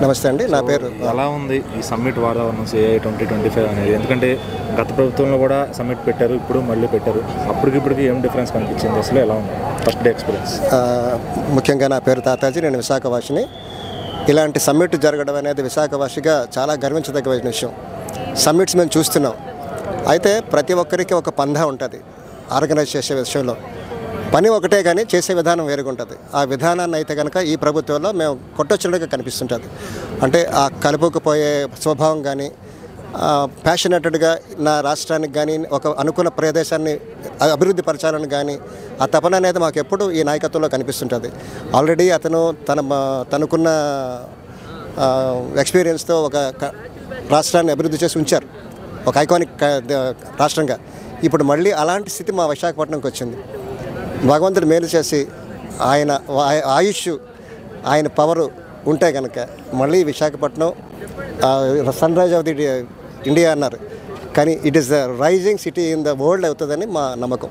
నమస్తే అండి. నా పేరు ఎలా ఉంది ఈ సమ్మిట్ వాతావరణం CII 2025 అనేది? ఎందుకంటే గత ప్రభుత్వంలో కూడా సమ్మిట్ పెట్టారు, ఇప్పుడు మళ్ళీ పెట్టారు. అప్పటికిప్పటికి ఏం డిఫరెన్స్ కనిపించింది? అసలు ఎలా ఉంది ఫస్ట్ డే ఎక్స్పీరియన్స్? ముఖ్యంగా నా పేరు తాతాజీ, నేను విశాఖవాసిని. ఇలాంటి సమ్మిట్ జరగడం అనేది విశాఖవాసిగా చాలా గర్వించదగ్గ విషయం. సమ్మిట్స్ మేము చూస్తున్నాం, అయితే ప్రతి ఒక్కరికి ఒక పందా ఉంటుంది ఆర్గనైజ్ చేసే విషయంలో. పని ఒకటే కానీ చేసే విధానం వేరుగా ఉంటుంది. ఆ విధానాన్ని అయితే కనుక ఈ ప్రభుత్వంలో మేము కొట్టొచ్చినట్టుగా కనిపిస్తుంటుంది. అంటే ఆ కలుపుకుపోయే స్వభావం కానీ, ప్యాషనేటెడ్గా నా రాష్ట్రానికి కానీ ఒక అనుకున్న ప్రదేశాన్ని అభివృద్ధి పరచాలని కానీ ఆ తపన అనేది మాకు ఎప్పుడు ఈ నాయకత్వంలో కనిపిస్తుంటుంది. ఆల్రెడీ అతను తనకున్న ఎక్స్పీరియన్స్తో ఒక రాష్ట్రాన్ని అభివృద్ధి చేసి ఉంచారు, ఒక ఐకానిక్ రాష్ట్రంగా. ఇప్పుడు మళ్ళీ అలాంటి స్థితి మా విశాఖపట్నంకి వచ్చింది. భగవంతుడు మేలు చేసి ఆయన ఆయుష్, ఆయన పవరు ఉంటే కనుక మళ్ళీ Visakhapatnam sun rise of the India అన్నారు, కానీ it is the rising city in the world అవుతుందని మా నమ్మకం.